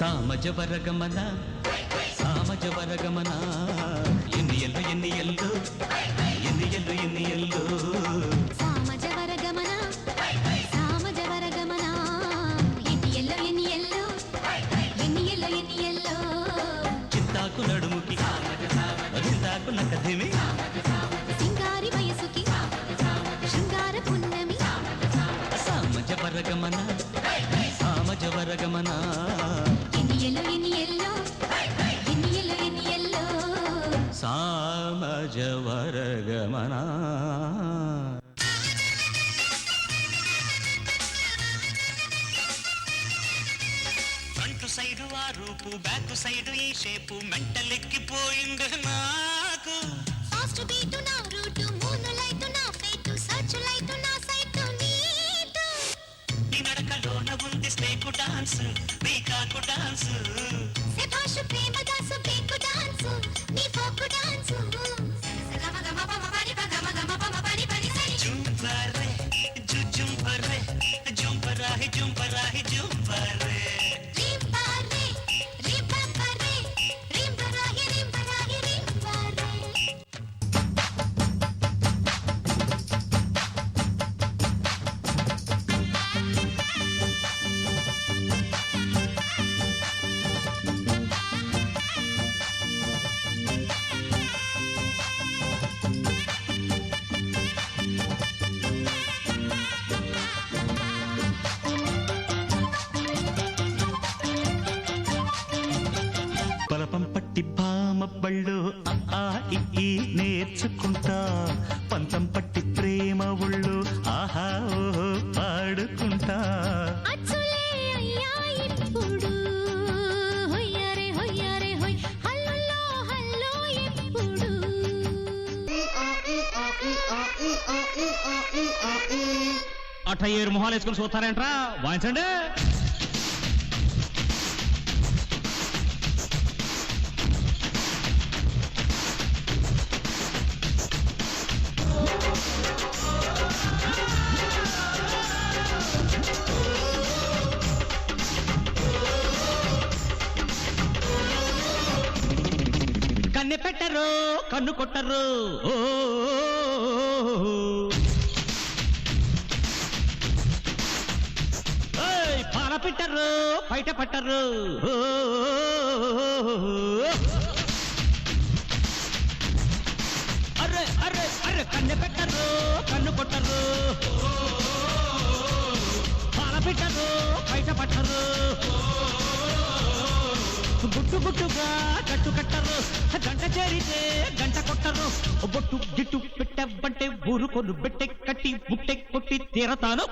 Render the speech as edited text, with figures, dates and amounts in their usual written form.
సామజవరగమన సామజవరగమన ఎన్ని ఎల్లు ఎన్ని ఎల్లు ఎన్ని ఎల్లు ఎన్ని ఎల్లు సామజవరగమన సామజవరగమన ఎన్ని ఎల్లు ఎన్ని ఎల్లు ఎన్ని ఎల్లు ఎన్ని ఎల్లు చింతాకు నడుముకి చింతాకు నకదిమి సింగారి వయసుకి శృంగార పున్నమి సామజవరగమన సామజవరగమన ఎన్ని ఎల్లు ఎన్ని ఎల్లు ఎన్ని ఎల్లు ఎన్ని ఎల్లు సామజవరగమన ఫ్రంట్ సైడు ఆ రూపు బ్యాక్ సైడు ఈ షేపు మెంటలెక్కిపోయింది నాకు ఫాస్ట్ బీటు నా రూటు మూన్ లైట్ నా ఫేట్ సర్చ్ లైట్ నా సైట్ నీట్ ఈ నడకలోన ఉంది స్నేకు డాన్స్ పీకాకు డాన్స్ శభాష్ ప్రేమ దాసు బేకు డాన్స్ నీ ఫోక్ డాన్స్ జుంపరే జుంపరే జుంపరాహి జుంపరాహి జుంపరే రింపారే రింపారే రింపరాహి రింపరాహి రింపారే పలపం పట్టి భామ బళ్ళు ఆ ఈ నేర్చుకుంటా పంతం పట్టి ప్రేమ ఒళ్ళు ఆహా ఓహో పాడుకుంటా అచ్చులే అయ్యా ఇప్పుడు హొయ్యరే హొయ్యరే హొయ్ హల్లులో హల్లో ఎప్పుడు 87 మొహాలు వేసుకొని చూస్తారేంట్రా వాయించండి కన్నె పెట్టరు కన్ను కొట్టరు ఓ పాల పెట్టరు బయట పట్టరు అర్రే అర్రే అర్రే కన్నె పెట్టరు కన్ను కొట్టరు పాల పెట్టరు బయట పట్టరు గుట్టు గుట్టుగా కట్టు కట్టరు గంట చేరితే గంట కొట్టరు బొట్టు గిట్టు పెట్టబంటే ఊరుకొను బెట్టె కట్టి ముట్టె కొట్టి తీరతాను